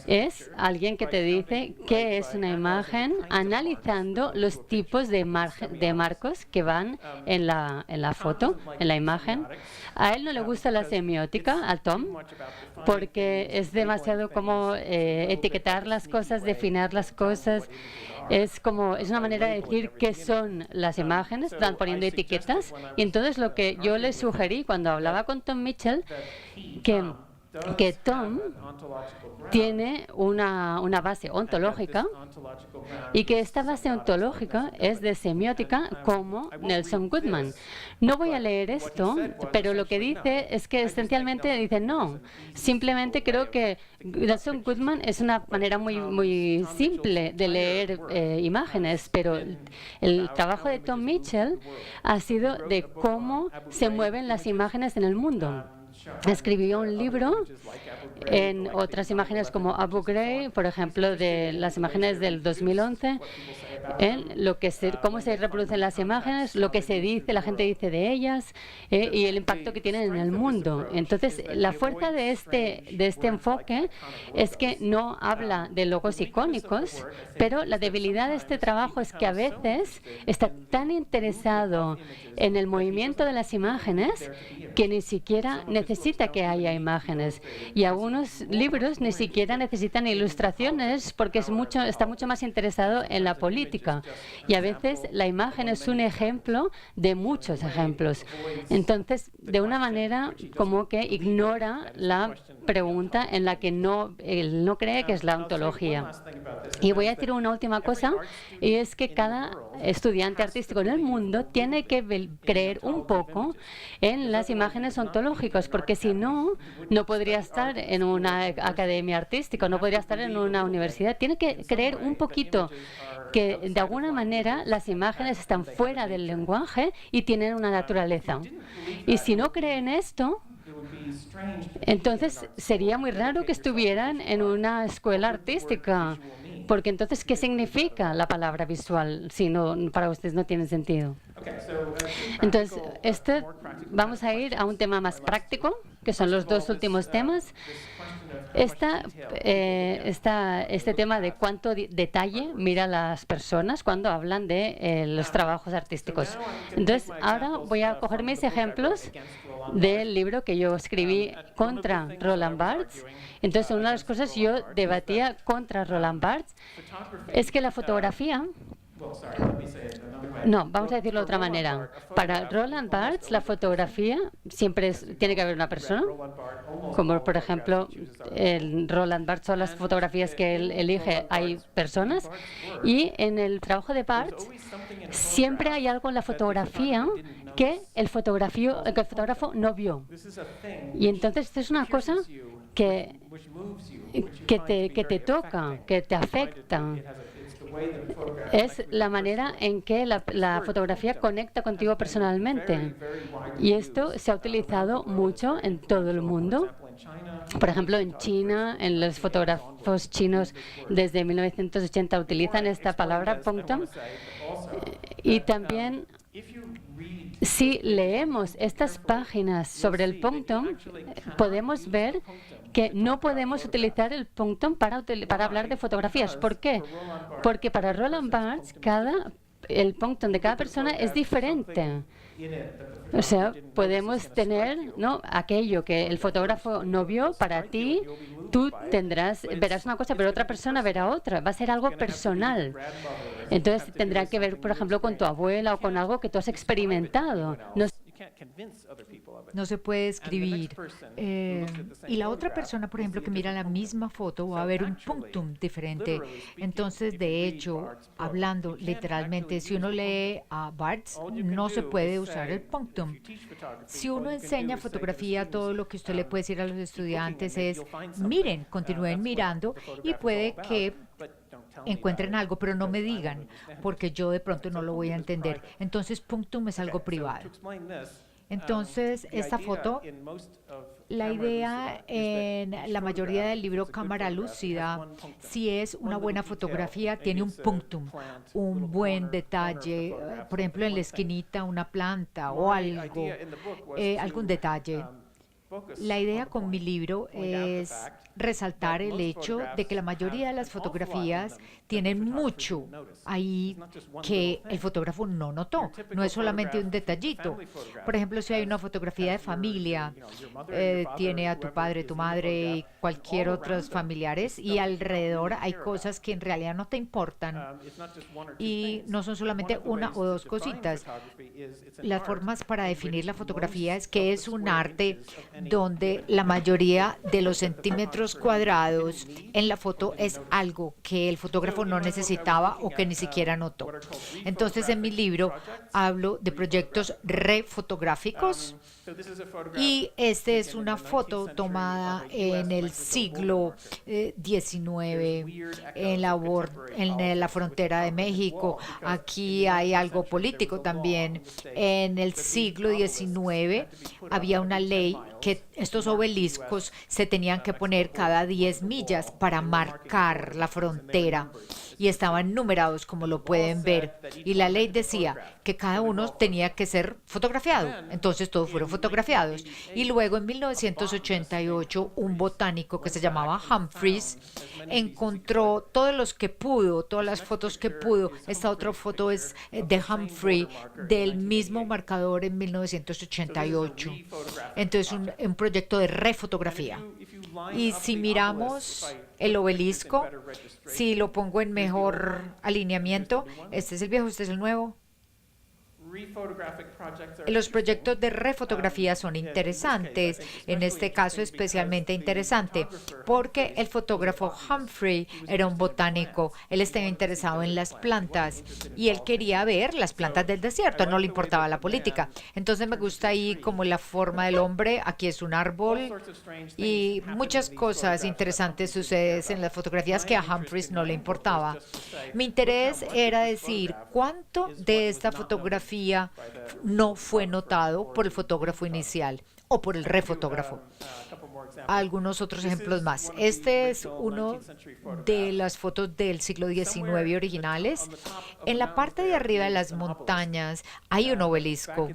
Es alguien que te dice qué es una imagen analizando los tipos de marcos que van en la foto, en la imagen. A él no le gusta la semiótica, a Tom, porque es demasiado como etiquetar las cosas, definir las cosas. Es una manera de decir qué son las imágenes, están poniendo etiquetas. Y entonces lo que yo le sugerí cuando hablaba con Tom Mitchell, que Tom tiene una base ontológica y que esta base ontológica es de semiótica como Nelson Goodman. No voy a leer esto, pero lo que dice es que esencialmente dice no. Simplemente creo que Nelson Goodman es una manera muy simple de leer imágenes, pero el trabajo de Tom Mitchell ha sido de cómo se mueven las imágenes en el mundo. Escribió un libro en otras imágenes como Abu Ghraib, por ejemplo, de las imágenes del 2011, cómo se reproducen las imágenes, lo que se dice, la gente dice de ellas y el impacto que tienen en el mundo. Entonces, la fuerza de este enfoque es que no habla de logos icónicos, pero la debilidad de este trabajo es que a veces está tan interesado en el movimiento de las imágenes que ni siquiera necesita que haya imágenes. Y algunos libros ni siquiera necesitan ilustraciones porque está mucho más interesado en la política. Y a veces la imagen es un ejemplo de muchos ejemplos. Entonces, de una manera como que ignora la pregunta en la que él no cree que es la ontología. Y voy a decir una última cosa, y es que cada estudiante artístico en el mundo tiene que creer un poco en las imágenes ontológicas, porque si no, no podría estar en una academia artística, no podría estar en una universidad. Tiene que creer un poquito que de alguna manera las imágenes están fuera del lenguaje y tienen una naturaleza. Y si no creen esto, entonces sería muy raro que estuvieran en una escuela artística, porque entonces, ¿qué significa la palabra visual si para ustedes no tiene sentido? Entonces, vamos a ir a un tema más práctico, que son los dos últimos temas. Este tema de cuánto detalle mira las personas cuando hablan de los trabajos artísticos. Entonces, ahora voy a coger mis ejemplos del libro que yo escribí contra Roland Barthes. Entonces, una de las cosas yo debatía contra Roland Barthes es que la fotografía... No, vamos a decirlo de otra manera. Para Roland Barthes, la fotografía siempre tiene que haber una persona, como por ejemplo, en Roland Barthes son las fotografías que él elige, hay personas, y en el trabajo de Barthes siempre hay algo en la fotografía que el fotógrafo no vio. Y entonces esto es una cosa que te toca, que te afecta. es la manera en que la fotografía conecta contigo personalmente. Y esto se ha utilizado mucho en todo el mundo. Por ejemplo, en China, en los fotógrafos chinos desde 1980 utilizan esta palabra punctum. Y también, si leemos estas páginas sobre el punctum, podemos ver que no podemos utilizar el punctum para hablar de fotografías. ¿Por qué? Porque para Roland Barthes, el punctum de cada persona es diferente. O sea, podemos tener, ¿no?, aquello que el fotógrafo no vio para ti. Tú verás una cosa, pero otra persona verá otra. Va a ser algo personal. Entonces tendrá que ver, por ejemplo, con tu abuela o con algo que tú has experimentado. No se puede escribir. Y la otra persona, por ejemplo, que mira la misma foto, va a ver un punctum diferente. Entonces, de hecho, hablando literalmente, si uno lee a Barthes, no se puede usar el punctum. Si uno enseña fotografía, todo lo que usted le puede decir a los estudiantes es, miren, continúen mirando y puede que encuentren algo, pero no me digan, porque yo de pronto no lo voy a entender. Entonces, punctum es algo privado. Entonces, esta foto, la idea en la mayoría del libro Cámara Lúcida, si es una buena fotografía, tiene un punctum, un buen detalle, por ejemplo, en la esquinita una planta o algo, algún detalle. La idea con mi libro es resaltar el hecho de que la mayoría de las fotografías tienen mucho ahí que el fotógrafo no notó. No es solamente un detallito. Por ejemplo, si hay una fotografía de familia, tiene a tu padre, tu madre y cualquier otros familiares, y alrededor hay cosas que en realidad no te importan. Y no son solamente una o dos cositas. Las formas para definir la fotografía es que es un arte donde la mayoría de los centímetros cuadrados en la foto es algo que el fotógrafo no necesitaba o que ni siquiera notó. Entonces, en mi libro hablo de proyectos refotográficos y esta es una foto tomada en el siglo XIX en la frontera de México. Aquí hay algo político también. En el siglo XIX había una ley que estos obeliscos se tenían que poner cada 10 millas para marcar la frontera y estaban numerados, como lo pueden ver. Y la ley decía que cada uno tenía que ser fotografiado. Entonces todos fueron fotografiados. Y luego en 1988 un botánico que se llamaba Humphreys encontró todos los que pudo, todas las fotos que pudo. Esta otra foto es de Humphrey del mismo marcador en 1988. Entonces un proyecto de refotografía. Y si miramos el obelisco, si lo pongo en mejor alineamiento, este es el viejo, este es el nuevo. Los proyectos de refotografía son interesantes, en este caso especialmente interesante, porque el fotógrafo Humphrey era un botánico, él estaba interesado en las plantas y él quería ver las plantas del desierto, no le importaba la política. Entonces me gusta ahí como la forma del hombre, aquí es un árbol y muchas cosas interesantes suceden en las fotografías que a Humphreys no le importaba. Mi interés era decir cuánto de esta fotografía no fue notado por el fotógrafo inicial o por el refotógrafo. Algunos otros ejemplos más. Este es uno de las fotos del siglo XIX originales. En la parte de arriba de las montañas hay un obelisco,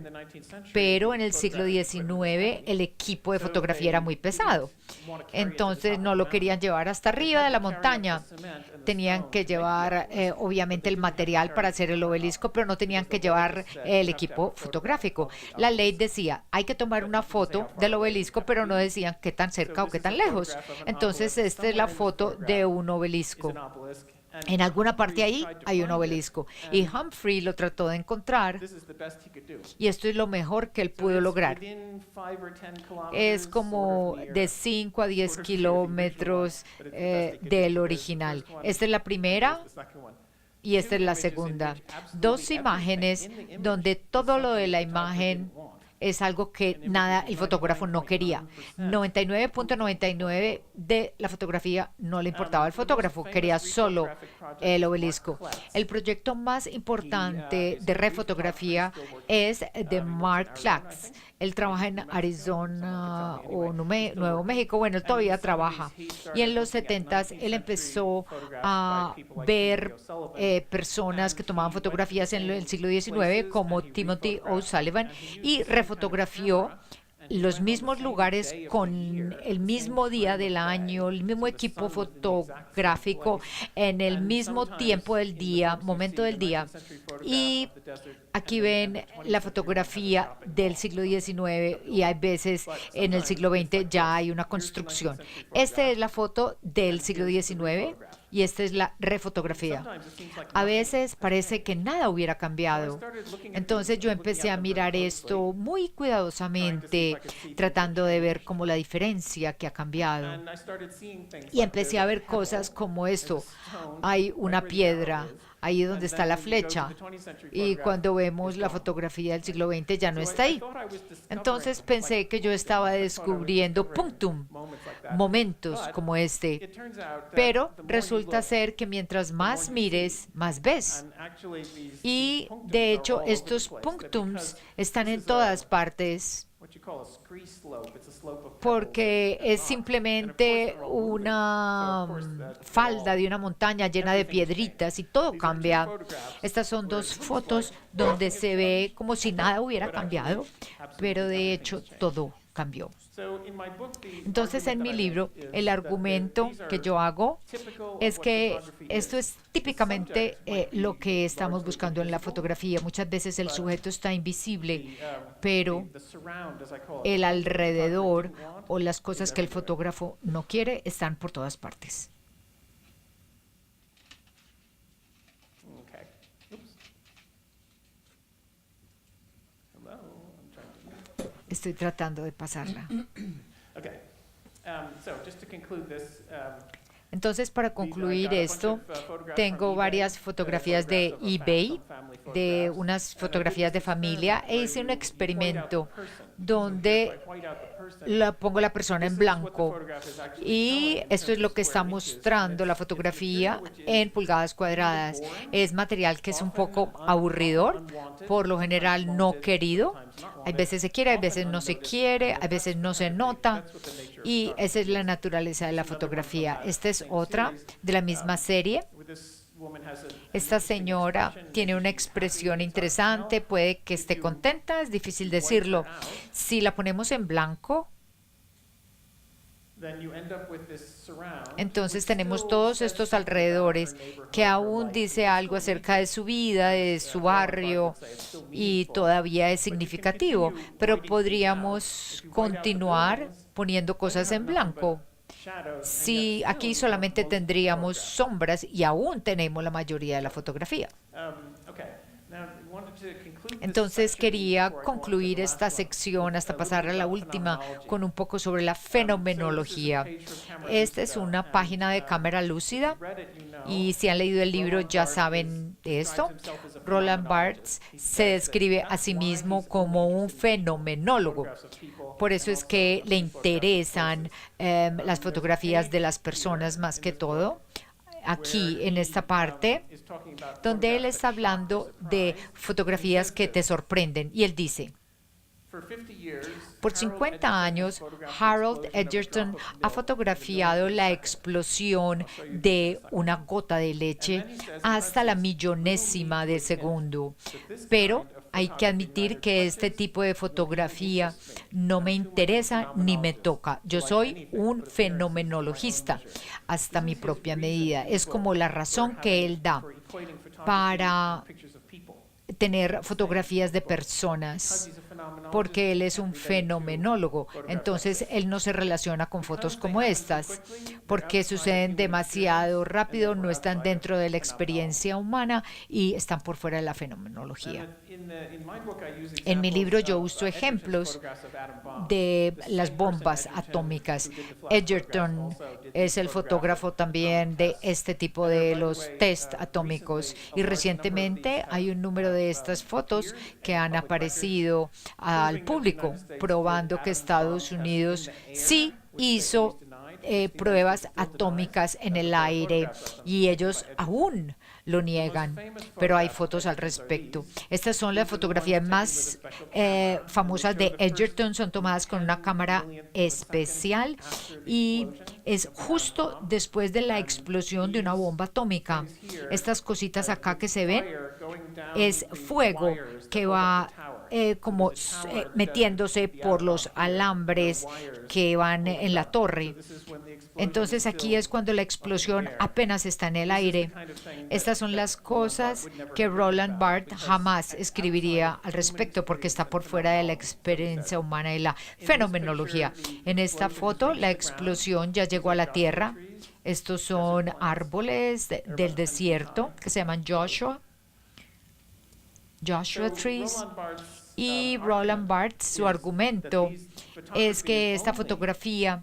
pero en el siglo XIX el equipo de fotografía era muy pesado. Entonces no lo querían llevar hasta arriba de la montaña. Tenían que llevar obviamente el material para hacer el obelisco, pero no tenían que llevar el equipo fotográfico. La ley decía, hay que tomar una foto del obelisco, pero no decían qué tan cerca o qué tan lejos. Entonces esta es la foto de un obelisco. En alguna parte ahí hay un obelisco y Humphrey lo trató de encontrar y esto es lo mejor que él pudo lograr. Es como de 5 a 10 kilómetros del original. Esta es la primera y esta es la segunda. Dos imágenes donde todo lo de la imagen es algo que nada el fotógrafo no quería. 99.99 de la fotografía no le importaba al fotógrafo, quería solo el obelisco. El proyecto más importante de refotografía es de Mark Clax. Él trabaja en Arizona o Nuevo México. Bueno, él todavía trabaja. Y en los 70s él empezó a ver personas que tomaban fotografías en el siglo XIX como Timothy O'Sullivan y refotografió los mismos lugares con el mismo día del año, el mismo equipo fotográfico, en el mismo tiempo del día, momento del día. Y aquí ven la fotografía del siglo XIX y hay veces en el siglo XX ya hay una construcción. Esta es la foto del siglo XIX. Y esta es la refotografía. A veces parece que nada hubiera cambiado. Entonces yo empecé a mirar esto muy cuidadosamente, tratando de ver como la diferencia que ha cambiado. Y empecé a ver cosas como esto. Hay una piedra ahí donde está la flecha. Y cuando vemos la fotografía del siglo XX ya no está ahí. Entonces pensé que yo estaba descubriendo momentos como este. Pero resulta ser que mientras más mires, más ves. Y de hecho estos punctums están en todas partes, porque es simplemente una falda de una montaña llena de piedritas y todo cambia. Estas son dos fotos donde se ve como si nada hubiera cambiado, pero de hecho todo cambió. Entonces, en mi libro, el argumento que yo hago es que esto es típicamente lo que estamos buscando en la fotografía. Muchas veces el sujeto está invisible, pero el alrededor o las cosas que el fotógrafo no quiere están por todas partes. Estoy tratando de pasarla. Entonces, para concluir esto, tengo varias fotografías de eBay, de unas fotografías de familia, e hice un experimento donde pongo la persona en blanco. Y esto es lo que está mostrando la fotografía en pulgadas cuadradas. Es material que es un poco aburridor, por lo general no querido. Hay veces se quiere, hay veces no se quiere, hay veces no se nota. Y esa es la naturaleza de la fotografía. Esta es otra de la misma serie. Esta señora tiene una expresión interesante, puede que esté contenta, es difícil decirlo. Si la ponemos en blanco, entonces tenemos todos estos alrededores que aún dice algo acerca de su vida, de su barrio, y todavía es significativo, pero podríamos continuar poniendo cosas en blanco. Si aquí solamente tendríamos sombras y aún tenemos la mayoría de la fotografía. Entonces quería concluir esta sección hasta pasar a la última con un poco sobre la fenomenología. Esta es una página de cámara lúcida y si han leído el libro ya saben de esto. Roland Barthes se describe a sí mismo como un fenomenólogo. Por eso es que le interesan las fotografías de las personas más que todo. Aquí en esta parte, donde él está hablando de fotografías que te sorprenden. Y él dice, por 50 años, Harold Edgerton ha fotografiado la explosión de una gota de leche hasta la millonésima de segundo. Pero hay que admitir que este tipo de fotografía no me interesa ni me toca. Yo soy un fenomenologista hasta mi propia medida. Es como la razón que él da para tener fotografías de personas, porque él es un fenomenólogo. Entonces, él no se relaciona con fotos como estas, porque suceden demasiado rápido, no están dentro de la experiencia humana y están por fuera de la fenomenología. En mi libro yo uso ejemplos de las bombas atómicas. Edgerton es el fotógrafo también de este tipo de los test atómicos, y recientemente hay un número de estas fotos que han aparecido al público probando que Estados Unidos sí hizo pruebas atómicas en el aire, y ellos aún lo niegan, pero hay fotos al respecto. Estas son las fotografías más famosas de Edgerton, son tomadas con una cámara especial y es justo después de la explosión de una bomba atómica. Estas cositas acá que se ven es fuego que va metiéndose por los alambres que van en la torre. Entonces aquí es cuando la explosión apenas está en el aire. Estas son las cosas que Roland Barthes jamás escribiría al respecto, porque está por fuera de la experiencia humana y la fenomenología. En esta foto la explosión ya llegó a la Tierra. Estos son árboles del desierto que se llaman Joshua Trees. Y Roland Barthes, su argumento es que esta fotografía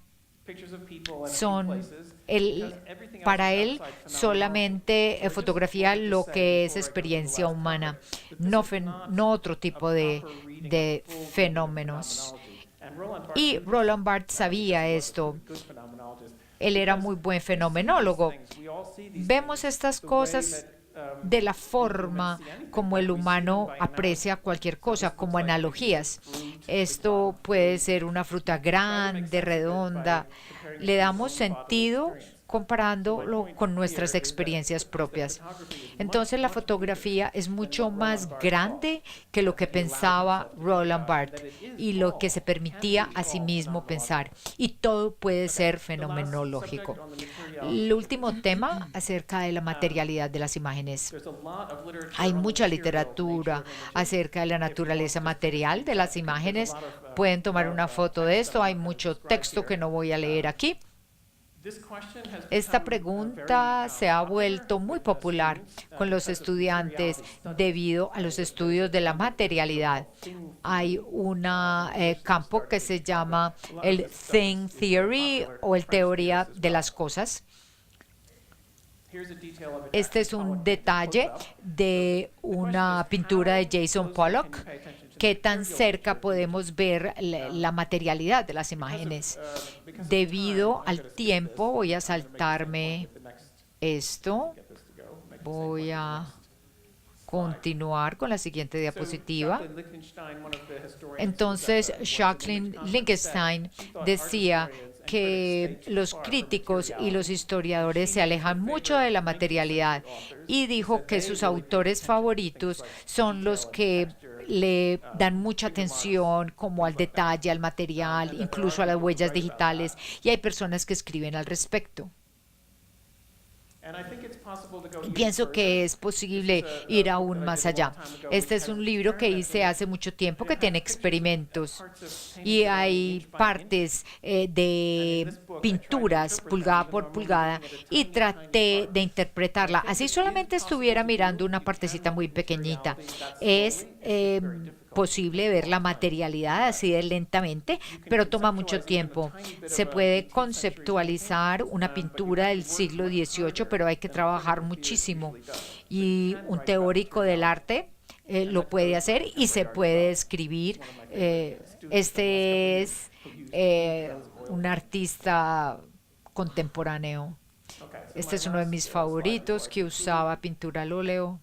para él solamente fotografía lo que es experiencia humana, no otro tipo de fenómenos. Y Roland Barthes sabía esto. Él era muy buen fenomenólogo. Vemos estas cosas de la forma como el humano aprecia cualquier cosa, como analogías. Esto puede ser una fruta grande, redonda. Le damos sentido comparándolo con nuestras experiencias propias. Entonces la fotografía es mucho más grande que lo que pensaba Roland Barthes y lo que se permitía a sí mismo pensar. Y todo puede ser fenomenológico. El último tema acerca de la materialidad de las imágenes. Hay mucha literatura acerca de la naturaleza material de las imágenes. Pueden tomar una foto de esto. Hay mucho texto que no voy a leer aquí. Esta pregunta se ha vuelto muy popular con los estudiantes debido a los estudios de la materialidad. Hay un campo que se llama el Thing Theory o el teoría de las cosas. Este es un detalle de una pintura de Jason Pollock. ¿Qué tan cerca podemos ver la materialidad de las imágenes? Debido al tiempo, voy a saltarme esto. Voy a continuar con la siguiente diapositiva. Entonces, Jacqueline Lichtenstein decía que los críticos y los historiadores se alejan mucho de la materialidad y dijo que sus autores favoritos son los que le dan mucha atención como al detalle, al material, incluso a las huellas digitales, y hay personas que escriben al respecto. Pienso que es posible ir aún más allá. Este es un libro que hice hace mucho tiempo que tiene experimentos y hay partes de pinturas pulgada por pulgada y traté de interpretarla. Así solamente estuviera mirando una partecita muy pequeñita. Es posible ver la materialidad así de lentamente, pero toma mucho tiempo. Se puede conceptualizar una pintura del siglo XVIII, pero hay que trabajar muchísimo. Y un teórico del arte lo puede hacer y se puede escribir. Este es un artista contemporáneo. Este es uno de mis favoritos que usaba pintura al óleo.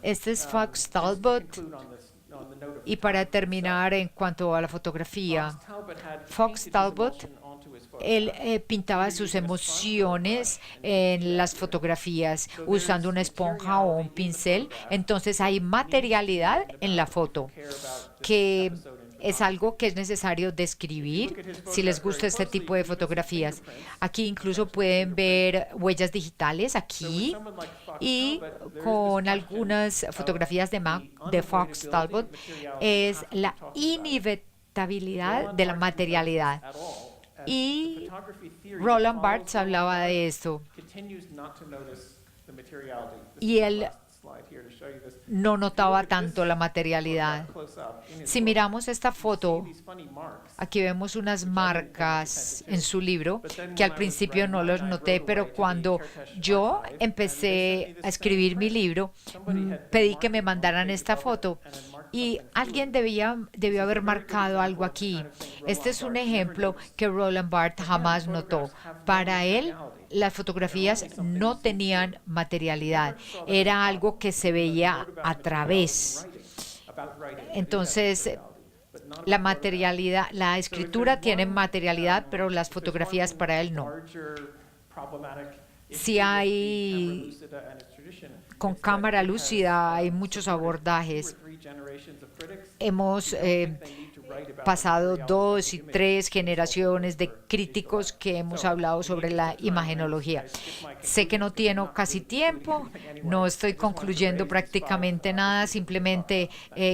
Este es Fox Talbot. Y para terminar, en cuanto a la fotografía, Fox Talbot, él pintaba sus emociones en las fotografías usando una esponja o un pincel. Entonces hay materialidad en la foto que es algo que es necesario describir si les gusta este tipo de fotografías. Aquí incluso pueden ver huellas digitales aquí, y con algunas fotografías de Fox Talbot es la inevitabilidad de la materialidad. Y Roland Barthes hablaba de esto. y él no notaba tanto la materialidad. Si miramos esta foto, aquí vemos unas marcas en su libro que al principio no los noté, pero cuando yo empecé a escribir mi libro, pedí que me mandaran esta foto y alguien debió haber marcado algo aquí. Este es un ejemplo que Roland Barthes jamás notó. Para él, las fotografías no tenían materialidad, era algo que se veía a través. Entonces, la materialidad, la escritura tiene materialidad, pero las fotografías para él no. Si hay, con cámara lúcida hay muchos abordajes. Hemos pasado 2 y 3 generaciones de críticos que hemos hablado sobre la imagenología. Sé que no tengo casi tiempo, no estoy concluyendo prácticamente nada, simplemente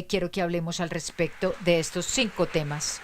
quiero que hablemos al respecto de estos 5 temas.